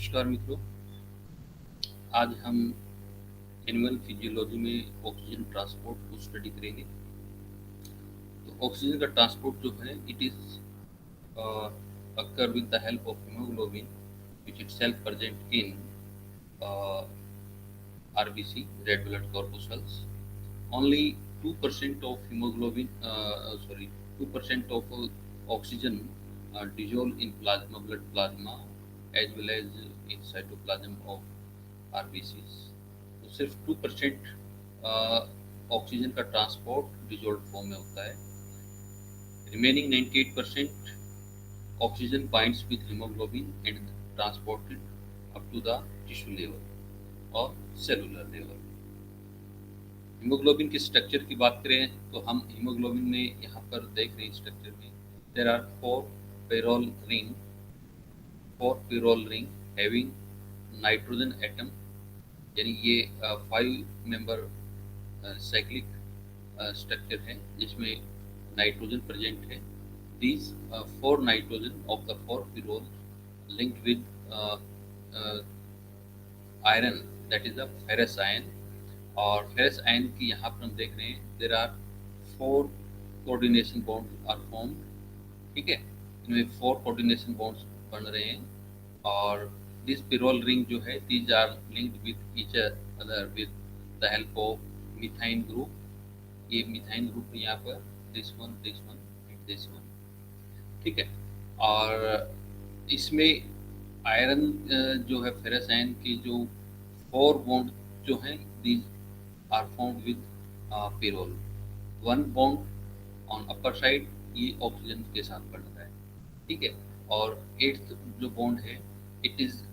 नमस्कार मित्रों, आज हम एनिमल फिजियोलॉजी में ऑक्सीजन ट्रांसपोर्ट को स्टडी करेंगे। तो ऑक्सीजन का ट्रांसपोर्ट जो है it is occur with the help of hemoglobin which itself present in uh, RBC, red blood corpuscles. Only 2% of hemoglobin, 2% of oxygen dissolve in plasma, blood plasma, as well as in cytoplasm of RBCs. तो सिर्फ 2% oxygen का transport dissolve form में होता है। Remaining 98% oxygen binds with hemoglobin and transported up to the tissue level or cellular level. Haemoglobin के structure की बात करें तो हम हीमोग्लोबिन में यहाँ पर देख रहे हैं स्ट्रक्चर में there are four pyrrole ring having nitrogen atom, यानी ये 5 मेंबर साइक्लिक स्ट्रक्चर है जिसमें नाइट्रोजन प्रेजेंट है। These 4 nitrogen of the 4 pyrrole linked with iron, that is the ferrous ion, और ferrous ion की यहाँ पर हम देख रहे हैं there are 4 coordination bonds are formed। ठीक है, इनमें 4 coordination bonds बन रहे हैं और this pyrrole ring जो है these are linked with each other with the help of methane group। ये methane group यहाँ पर this one and this one। ठीक है, और इसमें आयरन जो है फेरस आयन की जो 4 बॉन्ड जो हैं these are found with pyrrole. 1 bond on upper side ये ऑक्सीजन के साथ बन रहा है। ठीक है, और 8th जो बॉन्ड है it is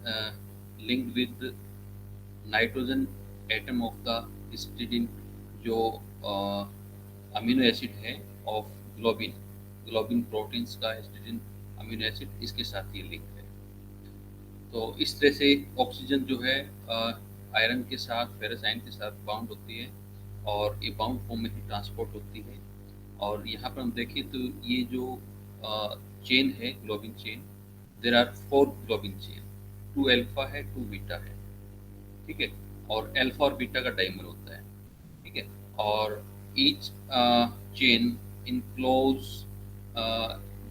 linked with nitrogen atom of the histidine जो अमीनो एसिड है ऑफ ग्लोबिन प्रोटीन्स का हिस्टिडीन अमीनो एसिड इसके साथ ये लिंक है। तो इस तरह से ऑक्सीजन जो है आयरन के साथ फेरस आयन के साथ बाउंड होती है और ये बाउंड फॉर्म में ही ट्रांसपोर्ट होती है। और यहाँ पर हम देखें तो ये जो चेन है globin chain, there are 4 globin chain, 2 alpha है 2 बीटा है। ठीक है, और अल्फा और बीटा का डाइमर होता है। ठीक है, और each chain enclose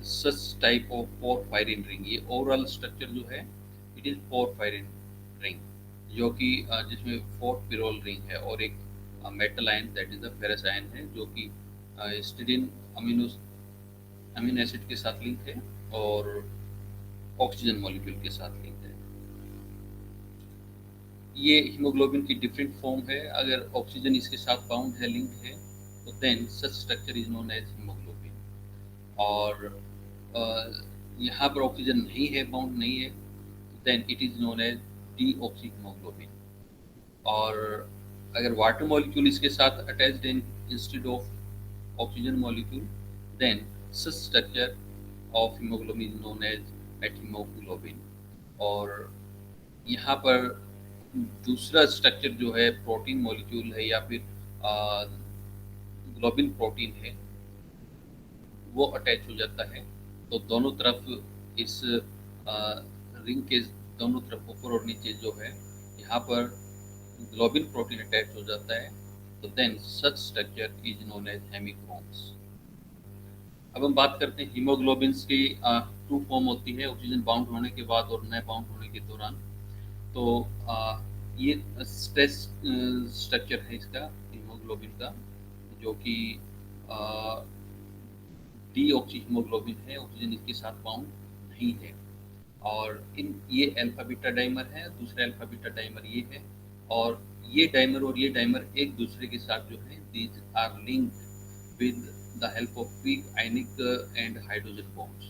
such type of 4 porphyrin ring. ये ओवरऑल स्ट्रक्चर जो है इट इज 4 फायरिन रिंग जो कि जिसमें 4 पिरोल रिंग है और एक metal ion that is the ferrous ion है जो कि हिस्टिडीन अमीनो एसिड के साथ लिंक है और ऑक्सीजन मॉलिक्यूल के साथ लिंक है। ये हीमोग्लोबिन की डिफरेंट फॉर्म है। अगर ऑक्सीजन इसके साथ बाउंड है, लिंक है, तो then such structure is known as haemoglobin. और यहाँ पर ऑक्सीजन नहीं है, बाउंड नहीं है, then it is known as deoxy haemoglobin. और अगर वाटर मॉलिक्यूल इसके साथ attached in instead of oxygen molecule, then such structure of haemoglobin is known as methaemoglobin. और यहाँ पर दूसरा स्ट्रक्चर जो है प्रोटीन मॉलिक्यूल है या फिर ग्लोबिन प्रोटीन है वो अटैच हो जाता है। तो दोनों तरफ इस रिंग के दोनों तरफ ऊपर और नीचे जो है यहाँ पर ग्लोबिन प्रोटीन अटैच हो जाता है। तो then such structure is known as haemichromes. अब हम बात करते हैं हीमोग्लोबिन्स की 2 फॉर्म होती है, ऑक्सीजन बाउंड होने के बाद और न बाउंड होने के दौरान। तो ये स्ट्रेस स्ट्रक्चर है इसका हीमोग्लोबिन का जो कि डीऑक्सी हीमोग्लोबिन है, ऑक्सीजन इसके साथ बाउंड नहीं है। और ये अल्फा बीटा डाइमर है, दूसरा अल्फा बीटा डाइमर ये है, और ये डाइमर और ये डाइमर एक दूसरे के साथ जो है these are linked with the help of weak ionic and hydrogen bonds.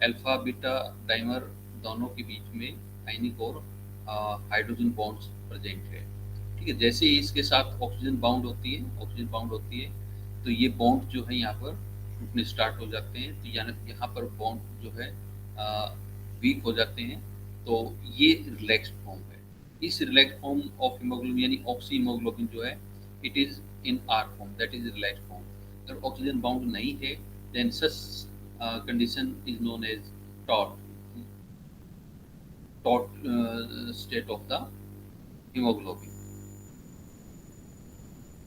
Alpha beta dimer दोनों के बीच में आयनिक और हाइड्रोजन बॉन्ड्स प्रेजेंट है। ठीक है, जैसे ही इसके साथ ऑक्सीजन बाउंड होती है तो ये बॉन्ड जो है यहाँ पर टूटने स्टार्ट हो जाते हैं। तो यहाँ पर बॉन्ड जो है वीक हो जाते हैं। तो ये रिलैक्स्ड फॉर्म है। इस रिलैक्स्ड फॉर्म ऑफ हीमोग्लोबिन यानी ऑक्सी हीमोग्लोबिन जो है it is in R form, that is relaxed form. अगर ऑक्सीजन बाउंड नहीं है then such condition is known as taut. State of the haemoglobin.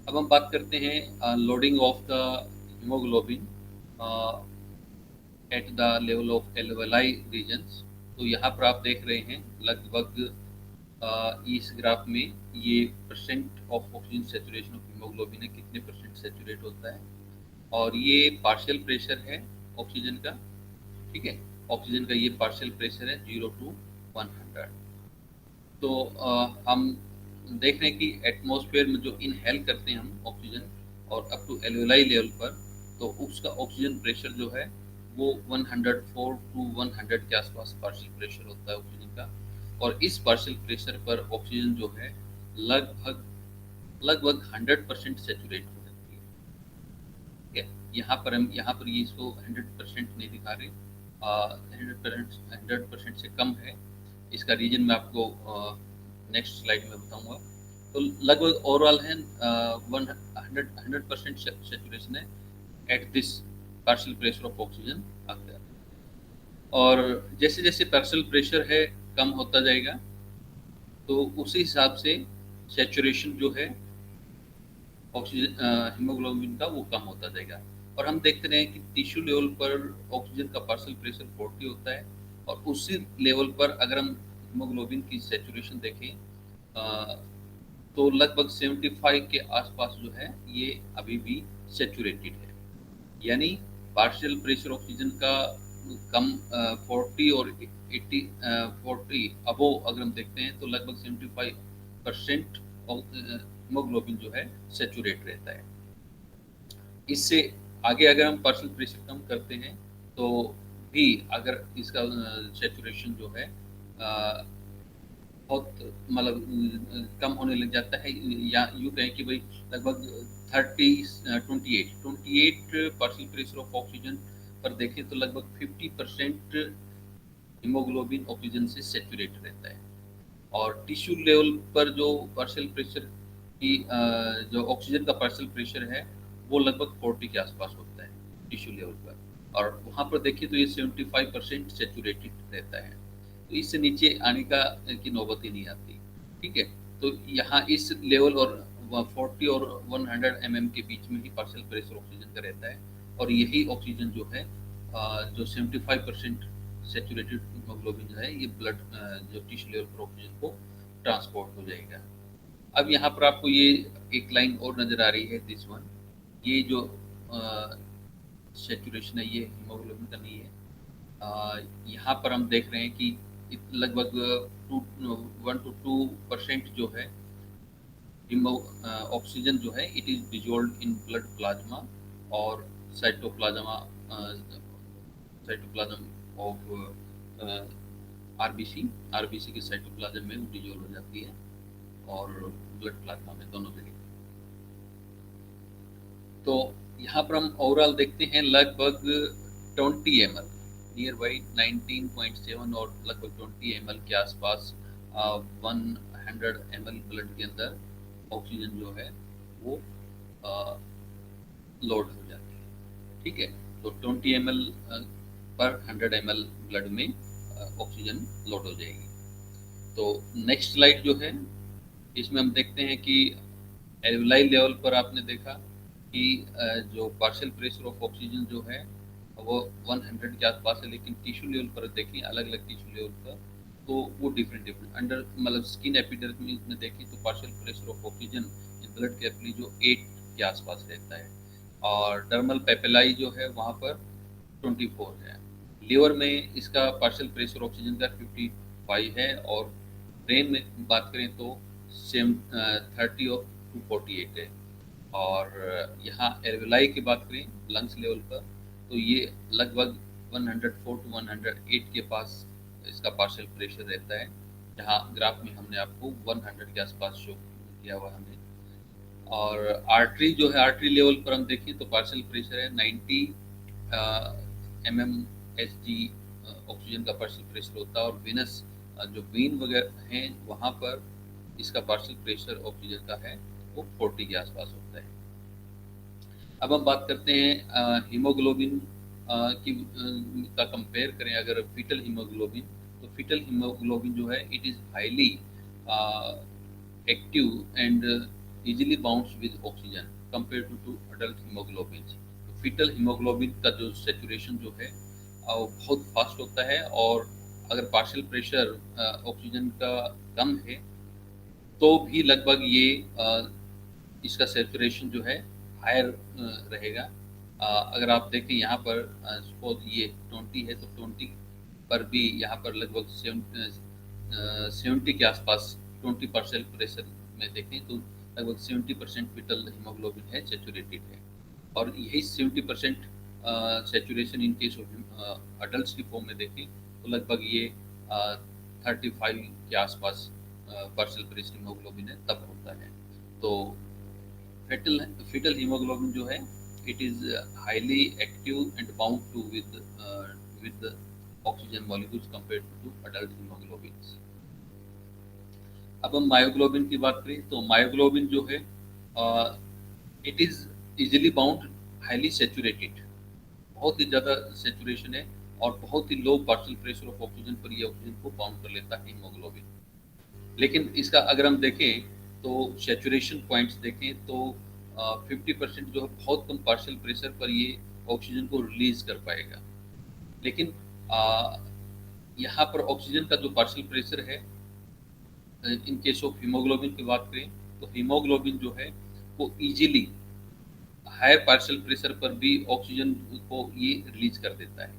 अब हम बात करते हैं loading of the haemoglobin at the level of alveoli regions. तो यहाँ पर आप देख रहे हैं लगभग इस ग्राफ में ये percent of oxygen saturation of haemoglobin है, कितने परसेंट सेचुरेट होता है, और ये पार्शियल प्रेशर है ऑक्सीजन का। ठीक है, ऑक्सीजन का ये पार्शियल प्रेशर है 0 to 100। तो हम देख रहे हैं कि एटमॉस्फेयर में जो इनहेल करते हैं हम ऑक्सीजन और अप टू एल्वेलाई लेवल पर, तो उसका ऑक्सीजन प्रेशर जो है वो 104 to 100 के आसपास पार्शियल प्रेशर होता है ऑक्सीजन का। और इस पार्शियल प्रेशर पर ऑक्सीजन जो है लगभग लगभग 100% सेचुरेट हो जाती है। ठीक है, यहाँ पर ये इसको 100% नहीं दिखा रहे, 100% से कम है। इसका रीजन मैं आपको नेक्स्ट स्लाइड में बताऊंगा। तो लगभग ओवरऑल है 100% सेचुरेशन है at this partial pressure of oxygen आता है। और जैसे जैसे पार्शियल प्रेशर है कम होता जाएगा, तो उसी हिसाब से सेचुरेशन जो है ऑक्सीजन हीमोग्लोबिन का वो कम होता जाएगा। और हम देखते रहे कि टिश्यू लेवल पर ऑक्सीजन का पार्शियल प्रेशर 40 होता है, और उसी लेवल पर अगर हम हीमोग्लोबिन की सेचुरेशन देखें तो लगभग 75 के आसपास जो है ये अभी भी सेचुरेटेड है। यानी पार्शियल प्रेशर ऑक्सीजन का कम 40 और 80 40 अबो अगर हम देखते हैं तो लगभग 75% हीमोग्लोबिन जो है सेचुरेट रहता है। इससे आगे अगर हम पार्शियल प्रेशर कम करते हैं तो भी अगर इसका सेचुरेशन जो है बहुत मतलब कम होने लग जाता है, या यूँ कहें कि भाई लगभग 28 पार्शियल प्रेशर ऑफ ऑक्सीजन पर देखें तो लगभग 50% हीमोग्लोबिन ऑक्सीजन से सेचुरेट रहता है। और टिश्यू लेवल पर जो पार्शियल प्रेशर की जो ऑक्सीजन का पार्शियल प्रेशर है वो लगभग 40 के आसपास होता है टिश्यू लेवल पर, और वहाँ पर देखिए तो ये 75% सेचुरेटेड रहता है। तो इससे नीचे आने का की नौबत ही नहीं आती। ठीक है, तो यहाँ इस लेवल और 40 और 100 mm के बीच में ही पार्शियल प्रेशर ऑक्सीजन का रहता है, और यही ऑक्सीजन जो है जो 75% सेचुरेटेड हीमोग्लोबिन जो है ये ब्लड जो टिश्यू लेवल पर ऑक्सीजन को ट्रांसपोर्ट हो जाएगा। अब यहाँ पर आपको ये एक लाइन और नज़र आ रही है, दिस वन, ये जो सेचुरेशन है ये हीमोग्लोबिन का नहीं है। यहाँ पर हम देख रहे हैं कि लगभग 1 to 2% जो है ऑक्सीजन जो है it is dissolve in blood plasma और साइटोप्लाज्मा साइटोप्लाज्म ऑफ आरबीसी के साइटोप्लाज्म में वो डिजोल्व हो जाती है, और ब्लड प्लाज्मा में, दोनों जगह। तो यहाँ पर हम ओवरऑल देखते हैं लगभग 20 ml, नियर बाई 19.7 और लगभग 20 ml के आसपास 100 ml ब्लड के अंदर ऑक्सीजन जो है वो लोड हो जाती है। ठीक है, तो 20 ml पर 100 ml ब्लड में ऑक्सीजन लोड हो जाएगी। तो नेक्स्ट स्लाइड जो है इसमें हम देखते हैं कि एल्वेलाई लेवल पर आपने देखा कि जो पार्शियल प्रेशर ऑफ ऑक्सीजन जो है वो 100 के आसपास है, लेकिन टिश्यू लेवल पर देखें अलग अलग टिश्यू लेवल पर तो वो डिफरेंट अंडर मतलब स्किन एपिडर्मिस में देखें तो partial pressure of oxygen in blood capillary जो 8 के आसपास रहता है, और डर्मल पेपेलाई जो है वहाँ पर 24 है। लीवर में इसका पार्शियल प्रेशर ऑक्सीजन का 55 है, और ब्रेन में बात करें तो 30 और 248 है। और यहाँ एल्वेलाई की बात करें लंग्स लेवल पर तो ये लगभग 104 to 108 के पास इसका पार्शियल प्रेशर रहता है, जहाँ ग्राफ में हमने आपको 100 के आसपास शो किया हुआ हमें। और आर्टरी जो है, आर्टरी लेवल पर हम देखें तो पार्शियल प्रेशर है 90 mmHg ऑक्सीजन का पार्शियल प्रेशर होता है, और वेनस जो वेन वगैरह हैं वहाँ पर इसका पार्शियल प्रेशर ऑक्सीजन का है वो 40 के आसपास होता है। अब हम बात करते हैं हीमोग्लोबिन की का कंपेयर करें अगर फीटल हीमोग्लोबिन, तो fetal hemoglobin जो है it is highly active and easily bounds with oxygen compared to adult hemoglobin. तो fetal hemoglobin का जो saturation जो है वो बहुत फास्ट होता है, और अगर पार्शियल प्रेशर ऑक्सीजन का कम है तो भी लगभग ये इसका सैचुरेशन जो है हायर रहेगा। अगर आप देखें यहाँ पर सपोज ये 20 है तो 20 पर भी यहाँ पर लगभग 70 के आसपास 20 पार्शियल प्रेशर में देखें तो लगभग 70% फीटल हीमोग्लोबिन है सैचुरेटेड है, और यही 70% saturation in case of adult की फॉर्म में देखें तो लगभग ये 35 के आसपास पार्शियल प्रेशर हीमोग्लोबिन है तब होता है। तो fetal fetal hemoglobin जो है it is highly active and bound to with the oxygen molecules compared to adult hemoglobins। अब हम मायोग्लोबिन की बात करें तो मायोग्लोबिन जो है it is easily bound, highly saturated, बहुत ही ज़्यादा सैचुरेशन है और बहुत ही लो पार्शियल प्रेशर ऑफ ऑक्सीजन पर ये ऑक्सीजन को बाउंड कर लेता है हीमोग्लोबिन। लेकिन इसका अगर हम देखें तो सैचुरेशन पॉइंट्स देखें तो 50% जो है बहुत कम पार्शियल प्रेशर पर ये ऑक्सीजन को रिलीज कर पाएगा। लेकिन यहाँ पर ऑक्सीजन का जो पार्शियल प्रेशर है इन केस ऑफ हीमोग्लोबिन की बात करें तो हीमोग्लोबिन जो है वो इजीली हायर पार्शियल प्रेशर पर भी ऑक्सीजन को ये रिलीज कर देता है।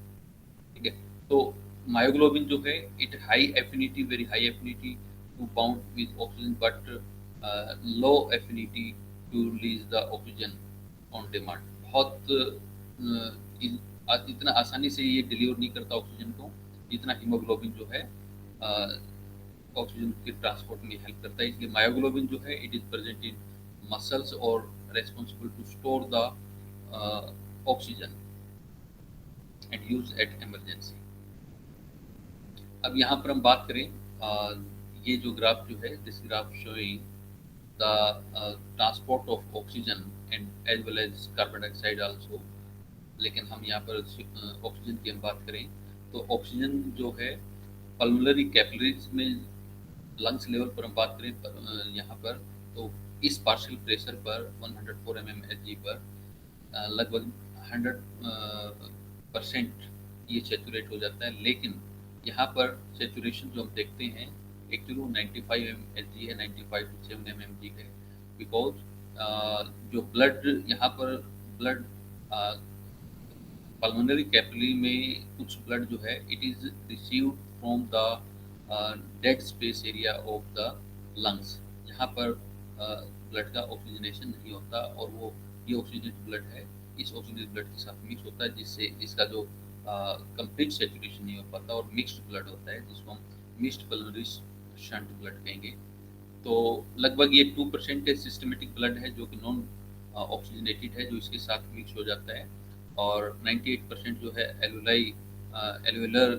ठीक है, तो मायोग्लोबिन जो है it high affinity, very high affinity to bound with oxygen but low affinity to release the oxygen on demand. बहुत इतना आसानी से ये डिलीवर नहीं करता ऑक्सीजन को जितना हीमोग्लोबिन जो है ऑक्सीजन के ट्रांसपोर्ट में हेल्प करता है। इसलिए मायोग्लोबिन जो है it is present in muscles और responsible to store the oxygen and use at emergency. अब यहाँ पर हम बात करें ये जो ग्राफ जो है this graph showing the transport of oxygen and as well as carbon dioxide also. लेकिन हम यहाँ पर ऑक्सीजन की हम बात करें तो ऑक्सीजन जो है पल्मोनरी कैपिलरीज में लंग्स लेवल पर हम बात करें यहाँ पर तो इस पार्शियल प्रेशर पर 104 mmHg पर लगभग 100% ये सैचुरेट हो जाता है। लेकिन यहाँ पर सैचुरेशन जो हम देखते हैं एक्चुअली 95 mmHg है, 95 to 7 mmHg है, बिकॉज जो ब्लड यहाँ पर ब्लड पल्मोनरी कैपिलरी में कुछ ब्लड जो है it is received from the dead space area of the lungs. यहाँ पर ब्लड का ऑक्सीजनेशन नहीं होता और वो ये ऑक्सीजनेटेड ब्लड है इस ऑक्सीजनेटेड ब्लड के साथ मिक्स होता है जिससे इसका जो कंप्लीट सैचुरेशन नहीं हो पाता और मिक्स्ड ब्लड होता है जिसको हम मिक्स्ड पल्मोनरी शंट ब्लड कहेंगे। तो लगभग ये 2% सिस्टमेटिक ब्लड है जो कि नॉन ऑक्सीजनेटेड है जो इसके साथ मिक्स हो जाता है, और 98% जो है एल्वेलर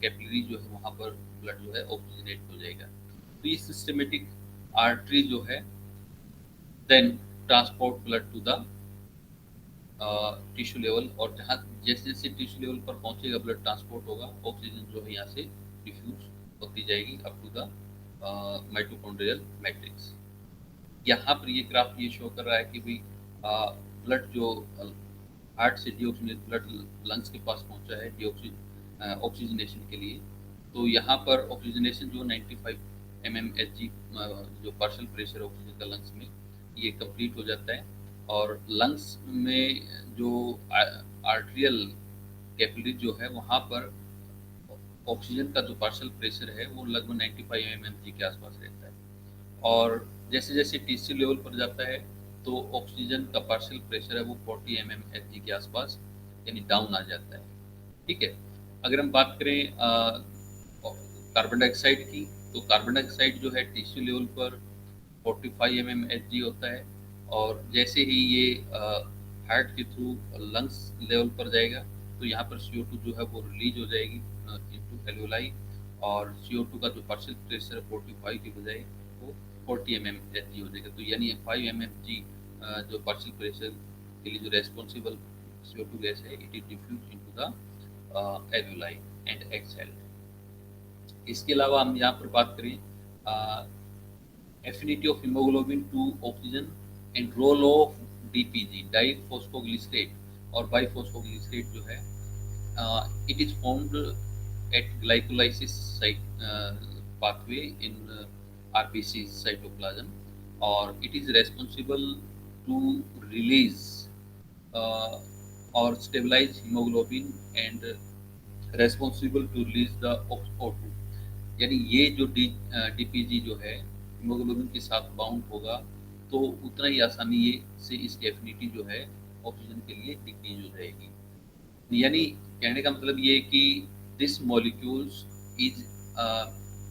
कैपिलरी जो है वहाँ पर ब्लड जो है ऑक्सीजनेट हो जाएगा। तो ये सिस्टमेटिक आर्टरी जो है then transport blood to the tissue level, और जहाँ जैसे जैसे टिश्यू लेवल पर पहुँचेगा ब्लड ट्रांसपोर्ट होगा ऑक्सीजन जो है यहाँ से डिफ्यूज होती जाएगी up to the mitochondrial matrix. यहाँ पर ये ग्राफ ये शो कर रहा है कि भाई ब्लड जो हार्ट से डीऑक्सीजनेटेड ब्लड लंग्स के पास पहुँचा है ऑक्सीजनेशन के लिए, तो यहाँ पर ऑक्सीजनेशन जो 95 mmHg जो पार्शियल प्रेशर ऑक्सीजन का लंग्स में ये कंप्लीट हो जाता है, और लंग्स में जो आर्टेरियल कैपिलरी जो है वहाँ पर ऑक्सीजन का जो पार्शियल प्रेशर है वो लगभग 95 mmHg के आसपास रहता है, और जैसे जैसे टिश्यू लेवल पर जाता है तो ऑक्सीजन का पार्शियल प्रेशर है वो 40 mmHg के आसपास यानी डाउन आ जाता है। ठीक है, अगर हम बात करें कार्बन डाइऑक्साइड की तो कार्बन डाइऑक्साइड जो है टिश्यू लेवल पर 45 mmHg होता है, और जैसे ही ये हार्ट के थ्रू लंग्स लेवल पर जाएगा तो यहाँ पर CO2 जो है वो रिलीज हो जाएगी इनटू एल्वेलाई, और CO2 का जो पार्शियल प्रेशर 45 की बजाय वो 40 mmHg हो जाएगा। तो यानी 5 mmHg जो पार्शियल प्रेशर के लिए जो रेस्पॉन्सिबल CO2 गैस है it is diffuse into the alveoli and exhaled. इसके अलावा हम यहाँ पर बात करें affinity of hemoglobin to oxygen and role of DPG डाइफॉस्फोग्लिसरेट और बाइफॉस्फोग्लिसरेट जो है it is formed at glycolysis site pathway in RBC cytoplasm or it is responsible to release uh, or stabilize hemoglobin and responsible to release the O2 यानी ये जो DPG जो है haemoglobin के साथ बाउंड होगा तो उतना ही आसानी ये से इसकी एफिनिटी जो है ऑक्सीजन के लिए डिक्रीज हो जाएगी। यानी कहने का मतलब ये है कि this molecules is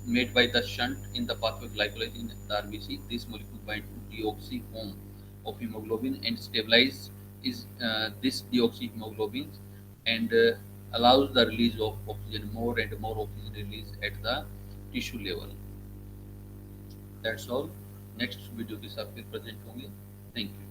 made by the shunt in the pathway glycolysis in the RBC. This molecule bind to deoxy form of hemoglobin and stabilize is this deoxyhemoglobin and allows the release of oxygen, more and more oxygen release at the tissue level. That's all. Next video के साथ फिर present होंगे। Thank you.